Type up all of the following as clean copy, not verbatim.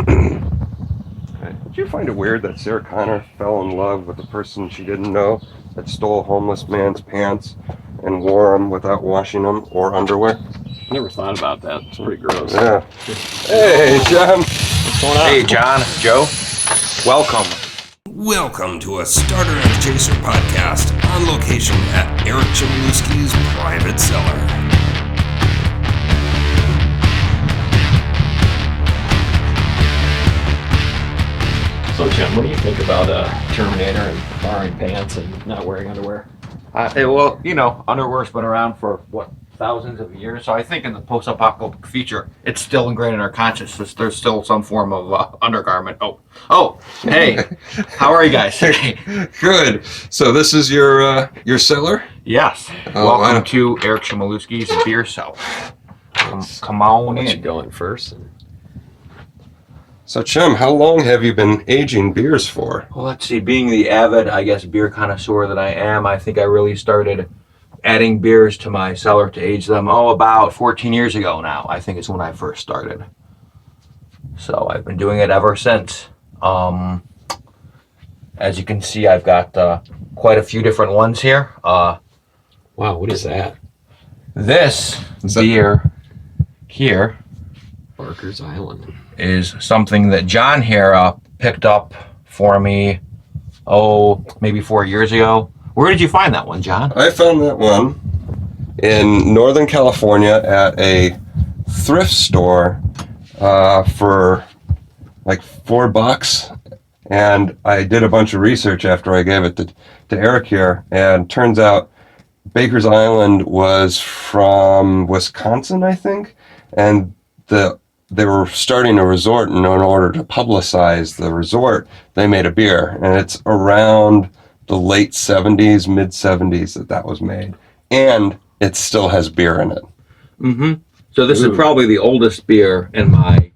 Did you find it weird that Sarah Connor fell in love with a person she didn't know that stole a homeless man's pants and wore them without washing them or underwear? Never thought about that. It's pretty gross. Yeah. Hey, John. What's going on? Hey, John, Joe. Welcome. Welcome to a Starter and Chaser podcast on location at Eric Chmielewski's private cellar. So, Jim, what do you think about Terminator and borrowing pants and not wearing underwear? Well, you know, underwear's been around for, thousands of years. So I think in the post-apocalyptic future, it's still ingrained in our consciousness. There's still some form of undergarment. Oh, hey, how are you guys today? Good. So this is your cellar? Yes. Welcome to Eric Chmielewski's beer cellar. Come on in. You going first? So, Chum, how long have you been aging beers for? Well, let's see. Being the avid, beer connoisseur that I am, I think I really started adding beers to my cellar to age them, about 14 years ago now. I think is when I first started. So I've been doing it ever since. As you can see, I've got quite a few different ones here. Wow, what is that? This beer here, Barker's Island, is something that John here picked up for me, maybe 4 years ago. Where did you find that one, John? I found that one in Northern California at a thrift store for like $4. And I did a bunch of research after I gave it to Eric here. And turns out Baker's Island was from Wisconsin, I think. And they were starting a resort, and in order to publicize the resort, they made a beer. And it's around the late 70s, mid 70s that was made, and it still has beer in it. Mm-hmm. So this is probably the oldest beer in my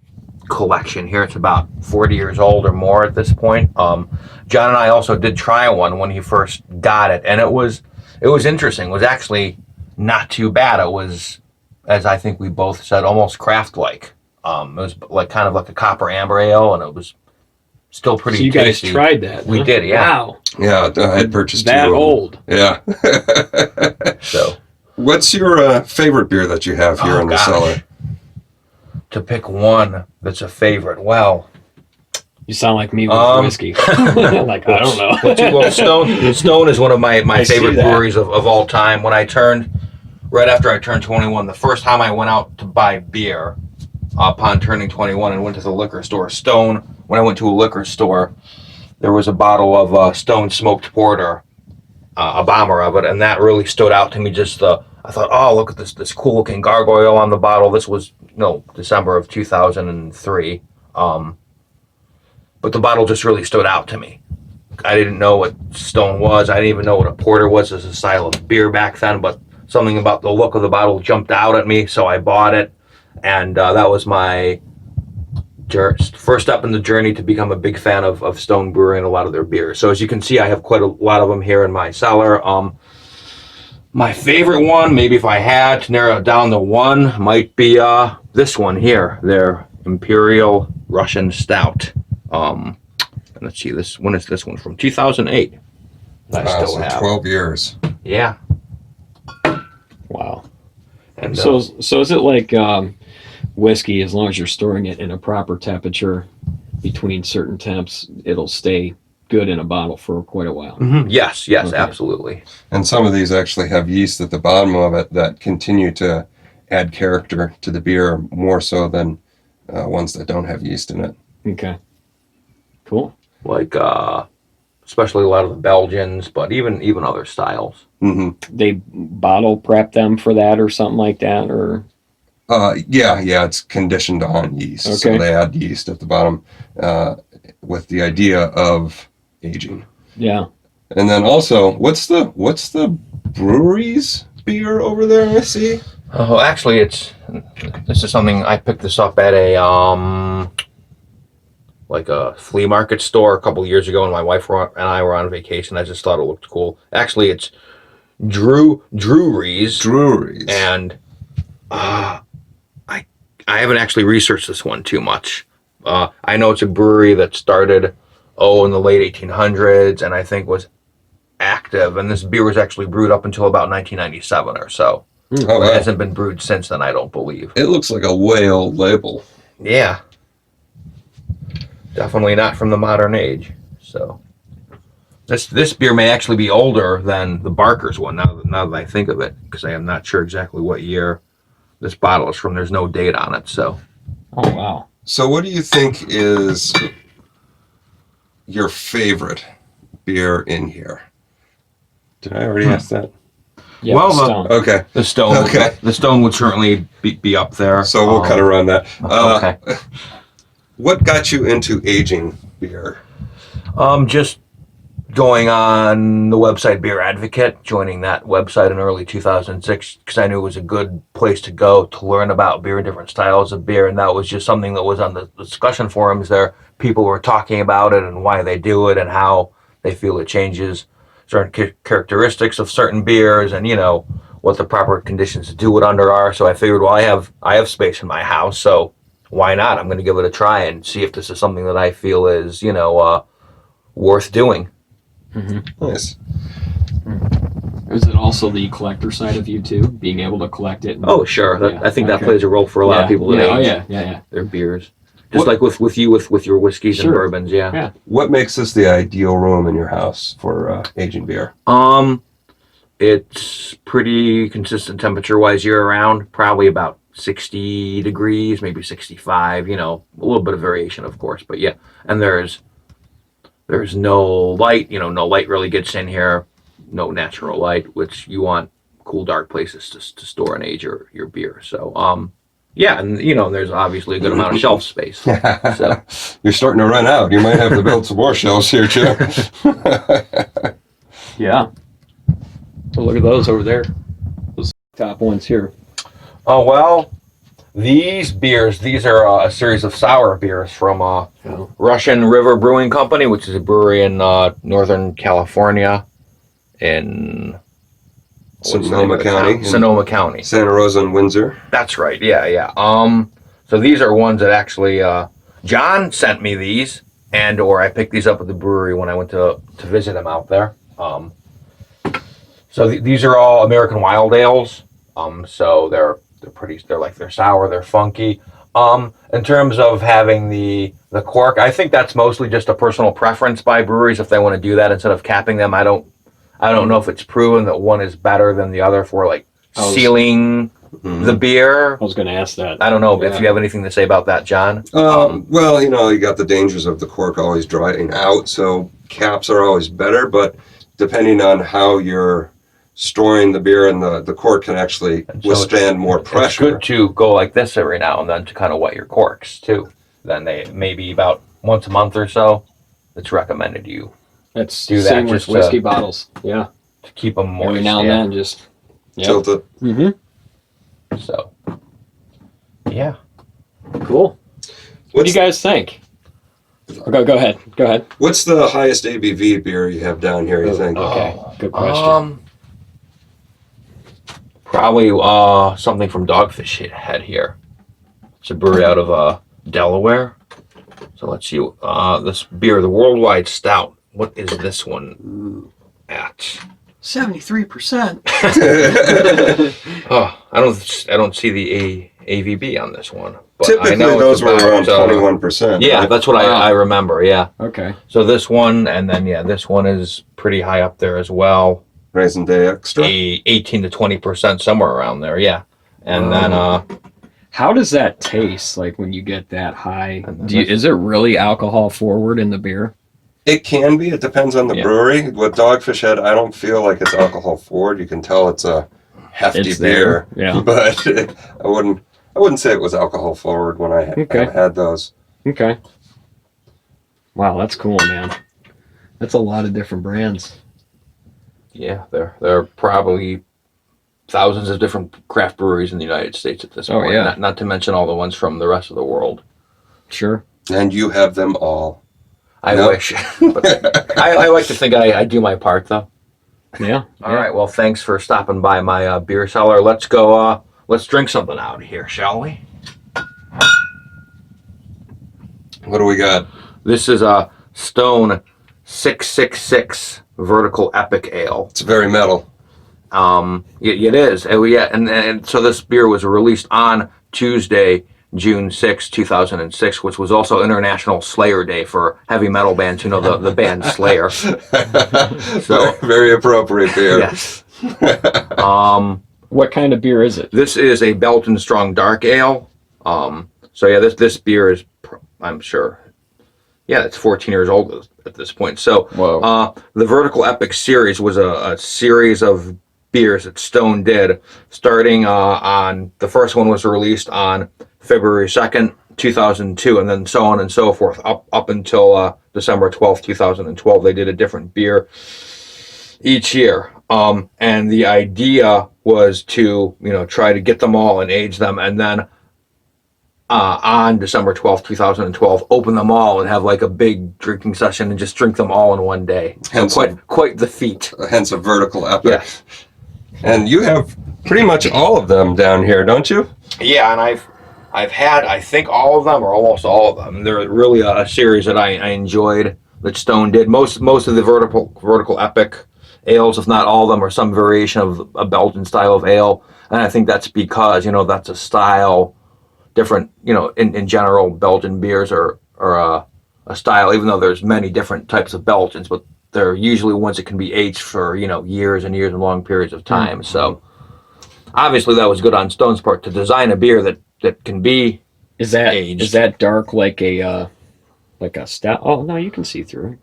collection here. It's about 40 years old or more at this point. John and I also did try one when he first got it, and it was interesting. It was actually not too bad. It was, as I think we both said, almost craft-like. It was kind of like a copper amber ale, and it was still pretty tasty. So you guys tried that? We did, yeah. Wow. Yeah, I had purchased that two. Old. Yeah. So, what's your favorite beer that you have here in the cellar? To pick one that's a favorite, well, you sound like me with whiskey. Like, I don't know. Well, Stone is one of my favorite breweries of all time. Right after I turned 21, the first time I went out to buy beer upon turning 21 and went to the liquor store, when I went to a liquor store, there was a bottle of Stone Smoked Porter, a bomber of it, and that really stood out to me. I thought, look at this cool looking gargoyle on the bottle. This was, December of 2003. But the bottle just really stood out to me. I didn't know what Stone was. I didn't even know what a porter was as a style of beer back then, but something about the look of the bottle jumped out at me, so I bought it. And that was my first step in the journey to become a big fan of Stone Brewery and a lot of their beers. So as you can see, I have quite a lot of them here in my cellar. My favorite one, maybe if I had to narrow it down to one, might be this one here, their Imperial Russian Stout. And let's see, when is this one from? 2008. I still have 12 years. Yeah. Wow. And so is it like whiskey? As long as you're storing it in a proper temperature between certain temps, it'll stay good in a bottle for quite a while. Mm-hmm. Yes, okay. Absolutely. And some of these actually have yeast at the bottom of it that continue to add character to the beer more so than ones that don't have yeast in it. Okay. Cool. Like especially a lot of the Belgians, but even other styles. Mm-hmm. They bottle prep them for that or something like that, or? Yeah, it's conditioned on yeast. Okay. So they add yeast at the bottom with the idea of aging. Yeah. And then also, what's the brewery's beer over there I see? Oh, actually, this is something I picked this up at a flea market store a couple of years ago, and my wife and I were on vacation. I just thought it looked cool. Actually, it's Drury's. And I haven't actually researched this one too much. I know it's a brewery that started, in the late 1800s, and I think was active. And this beer was actually brewed up until about 1997 or so. Oh, It wow. hasn't been brewed since then, I don't believe. It looks like a way old label. Yeah. Definitely not from the modern age. So this beer may actually be older than the Barker's one now that I think of it, because I am not sure exactly what year this bottle is from. There's no date on it, so. Oh, wow. So what do you think is your favorite beer in here? Did I already ask that? Yeah, Well, Stone. Okay. The Stone. Okay. The Stone would certainly be up there. So we'll kind of run that. Okay. What got you into aging beer? Just going on the website Beer Advocate, joining that website in early 2006, because I knew it was a good place to go to learn about beer and different styles of beer, and that was just something that was on the discussion forums there. People were talking about it and why they do it and how they feel it changes certain characteristics of certain beers, and what the proper conditions to do it under are. So I figured, well, I have space in my house, so why not? I'm going to give it a try and see if this is something that I feel is worth doing. Mm-hmm. Nice. Is it also the collector side of you too, being able to collect it? Oh, sure. Yeah, I think that okay. plays a role for a lot of people that Oh, age yeah. their beers. Just like with you with your whiskeys Sure. and bourbons, yeah. Yeah. What makes this the ideal room in your house for aging beer? It's pretty consistent temperature-wise year-round, probably about 60 degrees, maybe 65, a little bit of variation, of course, but yeah. And there's no light, no light really gets in here, no natural light, which you want cool, dark places to store and age your beer. So, yeah, and, there's obviously a good amount of shelf space. So. You're starting to run out. You might have to build some more shelves here, too. Yeah. So look at those over there. Those top ones here. Oh, well, these are a series of sour beers from Russian River Brewing Company, which is a brewery in Northern California in Sonoma County. Sonoma County. Santa Rosa and Windsor. That's right, yeah. So ththese are ones that actually, John sent me these, or I picked these up at the brewery when I went to visit him out there. So these are all American Wild Ales. So they're sour, they're funky. In terms of having the cork, I think that's mostly just a personal preference by breweries if they want to do that instead of capping them. I don't know if it's proven that one is better than the other for sealing the beer. I was going to ask that. I don't know if you have anything to say about that, John. Well, you got the dangers of the cork always drying out, so caps are always better, but depending on how you're storing the beer, and the cork can actually withstand more pressure. It's good to go like this every now and then to kind of wet your corks too. Then they maybe about once a month or so. It's recommended you That's do that same with just whiskey bottles. Yeah. to keep them moist. Every now and then, just Tilt it. Mm-hmm. So, yeah. Cool. What do you guys think? Go ahead. What's the highest ABV beer you have down here, you think? Okay. Good question. Probably something from Dogfish Head here. It's a brewery out of Delaware. So let's see. This beer, the Worldwide Stout. What is this one at? 73%. I don't see the AVB on this one. But Typically, I know those it's were about, around 21%. Yeah, right? that's what I remember. Yeah. Okay. So this one, and then this one is pretty high up there as well. Raisin Day Extra. 18 to 20%, somewhere around there. Yeah. And then How does that taste like when you get that high? And Is it really alcohol forward in the beer? It can be. It depends on the brewery. With Dogfish Head, I don't feel like it's alcohol forward. You can tell it's a hefty It's beer. there, yeah. But I wouldn't say it was alcohol forward when I had those. Okay. Wow, that's cool, man. That's a lot of different brands. yeah, there are probably thousands of different craft breweries in the United States at this point. yeah. Not to mention all the ones from the rest of the world. Sure. And you have them all. I No. wish. But I like to think I do my part, though. Yeah. All right. Well, thanks for stopping by my beer cellar. Let's go. Let's drink something out of here, shall we? What do we got? This is a Stone 666 Vertical Epic Ale. It's very metal. It is. And so this beer was released on Tuesday, June 6, 2006, which was also International Slayer Day for heavy metal bands who know the band Slayer. So very appropriate beer. Yes. What kind of beer is it? This is a Belgian Strong Dark Ale. This beer is, I'm sure, it's 14 years old at this point. So the Vertical Epic series was a series of beers that Stone did, starting on, the first one was released on February 2nd, 2002, and then so on and so forth, up until December 12th, 2012. They did a different beer each year. And the idea was to, try to get them all and age them, and then on December 12th, 2012, open them all and have like a big drinking session and just drink them all in one day. So quite the feat. Hence a Vertical Epic. Yes. And you have pretty much all of them down here, don't you? Yeah, and I've had, I think, all of them, or almost all of them. They're really a series that I enjoyed that Stone did. Most of the Vertical Epic ales, if not all of them, are some variation of a Belgian style of ale. And I think that's because, that's a style different, in general, Belgian beers are a style, even though there's many different types of Belgians, but they're usually ones that can be aged for, years and years and long periods of time. Mm-hmm. So obviously that was good on Stone's part to design a beer that can be aged. Is that dark like a stout? Oh no, you can see through it.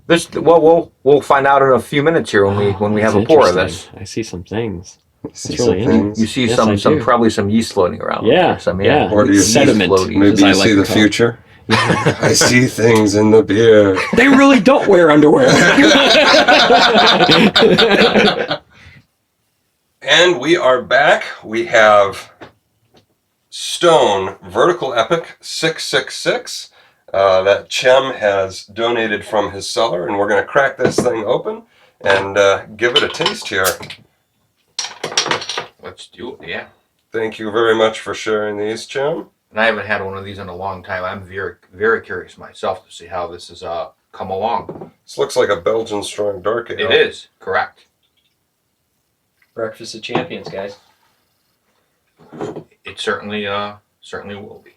We'll find out in a few minutes here when we have a pour of this. I see some things. You see probably some yeast floating around. Yeah, Or do you sediment? Maybe you see the future. I see things in the beer. They really don't wear underwear. And we are back. We have Stone Vertical Epic 666 that Chem has donated from his cellar, and we're going to crack this thing open and give it a taste here. Let's do it, yeah. Thank you very much for sharing these, Chem. And I haven't had one of these in a long time. I'm very, very curious myself to see how this has come along. This looks like a Belgian Strong Dark Ale. It is, correct. Breakfast of champions, guys. It certainly will be.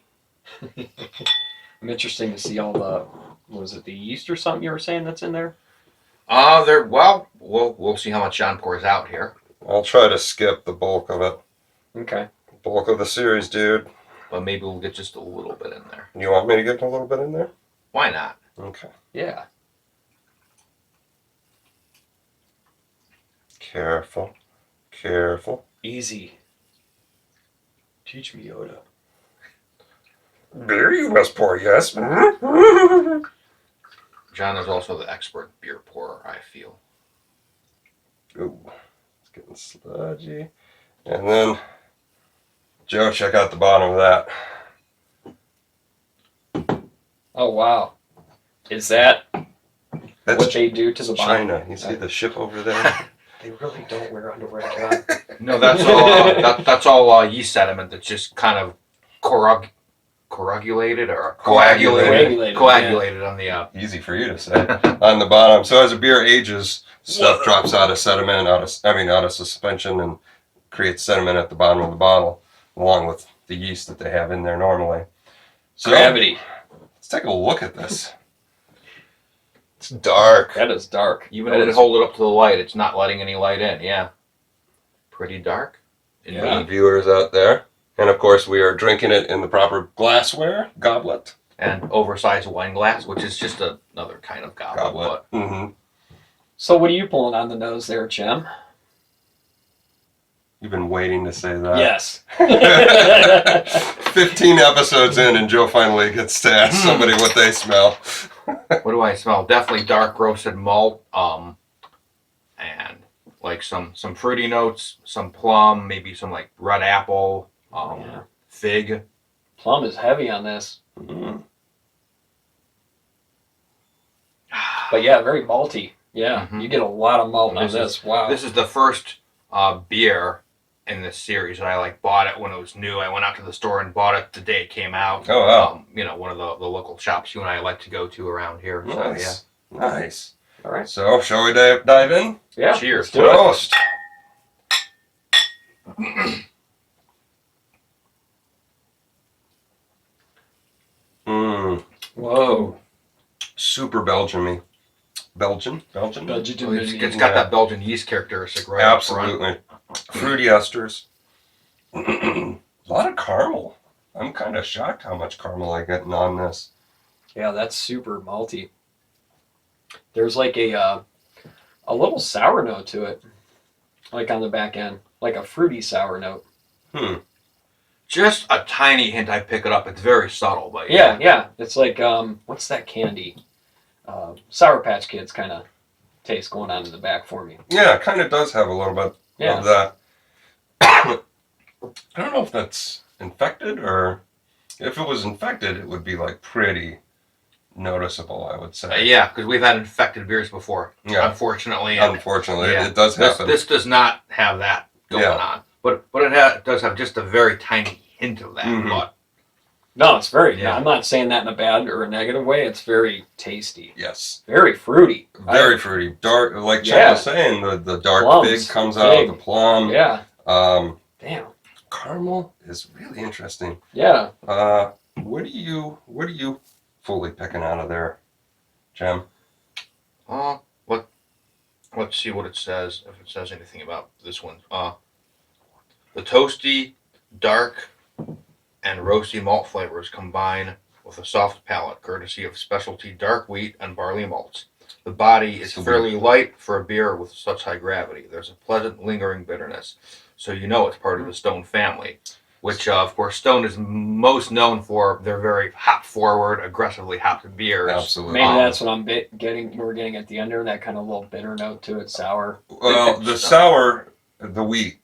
I'm interested to see all the, was it the yeast or something you were saying that's in there? We'll see how much Jon pours out here. I'll try to skip the bulk of it. Okay. Bulk of the series, dude. But maybe we'll get just a little bit in there. You want me to get a little bit in there? Why not? Okay. Yeah. Careful. Easy. Teach me, Yoda. Beer you must pour, yes. Jon is also the expert beer pourer, I feel. Ooh, it's getting sludgy. And then, Joe, check out the bottom of that. Oh, wow. Is that what they do to the bottom? China. You see the ship over there? They really don't wear underwear, Jon. No, that's all yeast sediment that's just kind of coagulated on the easy for you to say, on the bottom. So as a beer ages, stuff drops out of sediment, out of suspension, and creates sediment at the bottom of the bottle, along with the yeast that they have in there normally. So Gravity. Let's take a look at this. It's dark. That is dark. Even when you hold it up to the light, it's not letting any light in. Yeah. Pretty dark. Yeah. Viewers out there. And of course, we are drinking it in the proper glassware, goblet. And oversized wine glass, which is just another kind of goblet. Mm-hmm. So what are you pulling on the nose there, Chem? You've been waiting to say that. Yes. 15 episodes in, and Joe finally gets to ask somebody what they smell. What do I smell? Definitely dark roasted malt, and like some fruity notes, some plum, maybe some like red apple, fig. Plum is heavy on this. Mm. But yeah, very malty. Yeah, you get a lot of malt on this. Wow. This is the first beer in this series, and I like bought it when it was new. I went out to the store and bought it the day it came out. Oh, wow. You know, one of the local shops you and I like to go to around here. Nice. So, Nice. All right. So, shall we dive in? Yeah. Cheers. Let's do it. Toast. Mmm. Whoa. Super Belgian-y. Belgian? It's got that Belgian yeast characteristic right up front. Absolutely. Fruity esters. A lot of caramel. I'm kind of shocked how much caramel I get on this. Yeah, that's super malty. There's like a little sour note to it, like on the back end, like a fruity sour note. Just a tiny hint. I pick it up. It's very subtle, but Yeah. It's like what's that candy? Sour Patch Kids kind of taste going on in the back for me. Yeah, it kind of does have a little bit of that. I don't know if that's infected, or if it was infected, it would be like pretty noticeable, I would say. Yeah, because we've had infected beers before. Yeah. Unfortunately, it does happen. This does not have that going on, but it does have just a very tiny hint of that. Mhm. But No, it's very. Yeah. I'm not saying that in a bad or a negative way. It's very tasty. Yes. Very fruity. Very fruity. Dark, like Jen Yeah. was saying, the dark Plums. fig comes out, the plum. Yeah. Damn. Caramel is really interesting. Yeah. What are you fully picking out of there, Jem? let's see what it says. If it says anything about this one, the toasty, dark, and roasty malt flavors combine with a soft palate, courtesy of specialty dark wheat and barley malts. The body is fairly light for a beer with such high gravity. There's a pleasant, lingering bitterness, so you know it's part of the Stone family, which, of course, Stone is most known for their very hop-forward, aggressively hopped beers. Absolutely. Maybe that's what I'm getting. We're getting at the end there. That kind of little bitter note to it, sour. Well, the sour, the wheat.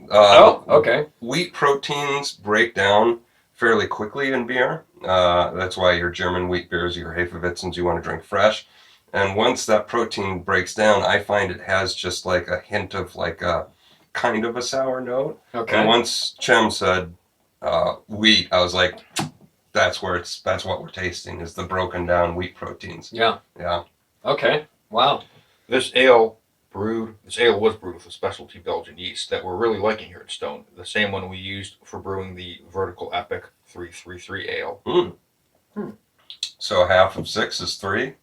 Okay. Wheat proteins break down fairly quickly in beer. That's why your German wheat beers, your Hefeweizens, you want to drink fresh. And once that protein breaks down, I find it has just like a hint of like a kind of a sour note. Okay. And once Chem said wheat, I was like, that's what we're tasting, is the broken down wheat proteins. Yeah. Yeah. Okay. Wow. This ale was brewed with a specialty Belgian yeast that we're really liking here at Stone. The same one we used for brewing the Vertical Epic 333 ale. So half of 6 is 3.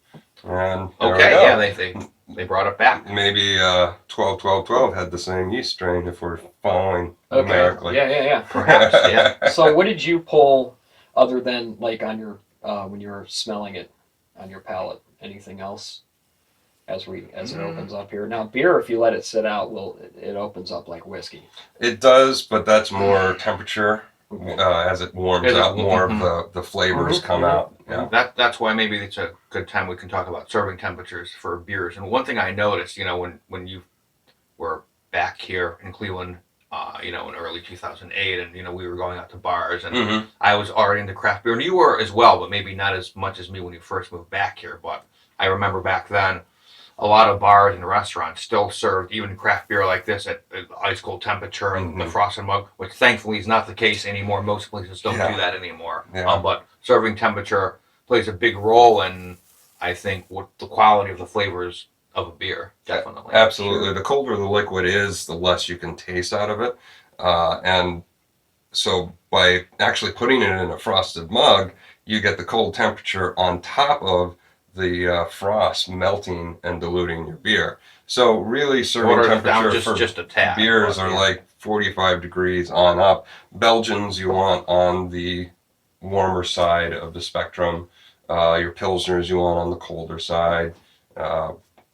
And there Okay, we go. yeah, they brought it back. Maybe 12 had the same yeast strain if we're following Okay. numerically. Yeah. Perhaps, yeah. So what did you pull other than like on your when you were smelling it on your palate? Anything else as it opens up here? Now beer, if you let it sit out, it opens up like whiskey. It does, but that's more temperature. As it warms out, more of the flavors come out. Yeah. That's why maybe it's a good time we can talk about serving temperatures for beers. And one thing I noticed, when you were back here in Cleveland, in early 2008, and we were going out to bars, and I was already into craft beer, and you were as well, but maybe not as much as me when you first moved back here. But I remember back then, a lot of bars and restaurants still served even craft beer like this at ice cold temperature and the frosted mug, which thankfully is not the case anymore. Most places don't do that anymore. Yeah. But serving temperature plays a big role in, I think, what the quality of the flavors of a beer. Definitely. Absolutely. The colder the liquid is, the less you can taste out of it. And so by actually putting it in a frosted mug, you get the cold temperature on top of the frost melting and diluting your beer. So really serving temperature for just a tad, beers are like 45 degrees on up. Belgians you want on the warmer side of the spectrum. Your Pilsners you want on the colder side.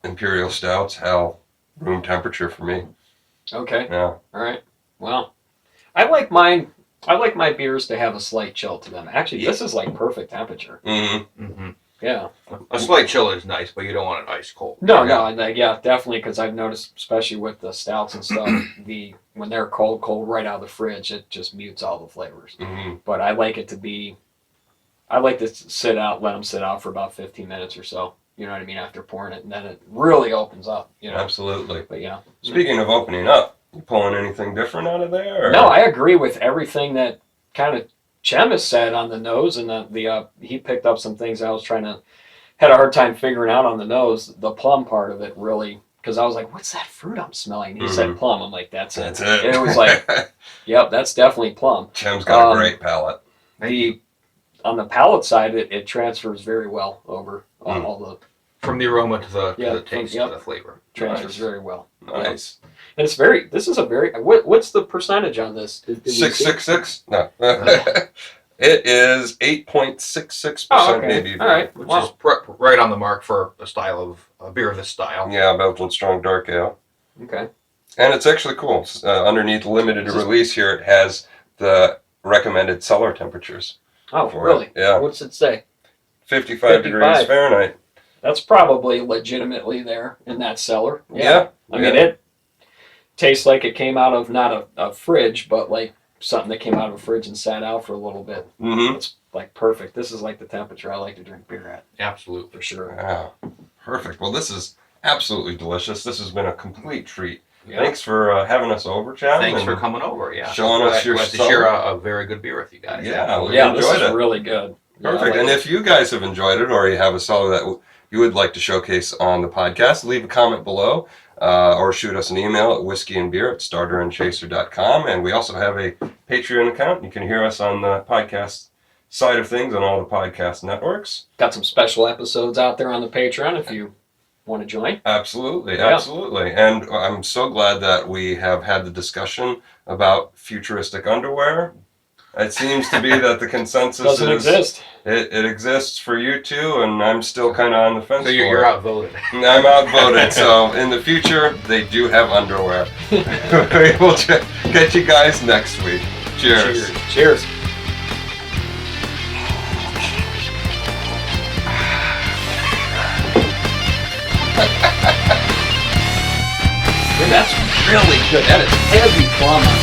Imperial Stouts, hell, room temperature for me. Okay. Yeah. All right. Well, I like mine. I like my beers to have a slight chill to them. Actually, this is like perfect temperature. Yeah. A slight chill is nice, but you don't want it ice cold. No, definitely, because I've noticed, especially with the stouts and stuff, when they're cold right out of the fridge, it just mutes all the flavors. But I like to sit out, let them sit out for about 15 minutes or so. You know what I mean? After pouring it, and then it really opens up. Absolutely. But yeah. Speaking of opening up, You pulling anything different out of there? Or? No, I agree with everything that kind of Chem has said on the nose, and he picked up some things I was had a hard time figuring out on the nose. The plum part of it really, because I was like, "What's that fruit I'm smelling?" And he said plum. I'm like, "That's it." And it was like, "Yep, that's definitely plum." Chem's got a great palate. On the palate side, it transfers very well over all the from the aroma to the taste to the flavor. Transfers very well. Nice. And it's very. This is a very. What's the percentage on this? 666? No. It is 8.66% maybe. All right. Which is right on the mark for a style of a beer of this style. Yeah, Belgian Strong Dark Ale. Okay. And it's actually cool. Underneath limited release here, it has the recommended cellar temperatures. Oh, really? It. Yeah. What's it say? 55 degrees Fahrenheit. That's probably legitimately there in that cellar. Yeah. I mean, it tastes like it came out of not a fridge, but like something that came out of a fridge and sat out for a little bit. Mm-hmm. It's like perfect. This is like the temperature I like to drink beer at. Absolutely. For sure. Wow. Perfect. Well, this is absolutely delicious. This has been a complete treat. Yeah. Thanks for having us over, Chad. Thanks for coming over. Yeah. Showing us your to share a very good beer with you guys. Yeah, we this enjoyed is it. really good. Perfect. Yeah, And if you guys have enjoyed it, or you have a cellar that you would like to showcase on the podcast, leave a comment below, or shoot us an email at whiskeyandbeer@starterandchaser.com. And we also have a Patreon account. You can hear us on the podcast side of things on all the podcast networks. got some special episodes out there on the Patreon if you want to join. Absolutely, absolutely. And I'm so glad that we have had the discussion about futuristic underwear. It seems to be that the consensus Doesn't exist. It exists for you too, and I'm still kind of on the fence. So you're outvoted. I'm outvoted. So in the future, they do have underwear. We'll get you guys next week. Cheers. Cheers. That's really good. That is heavy plum on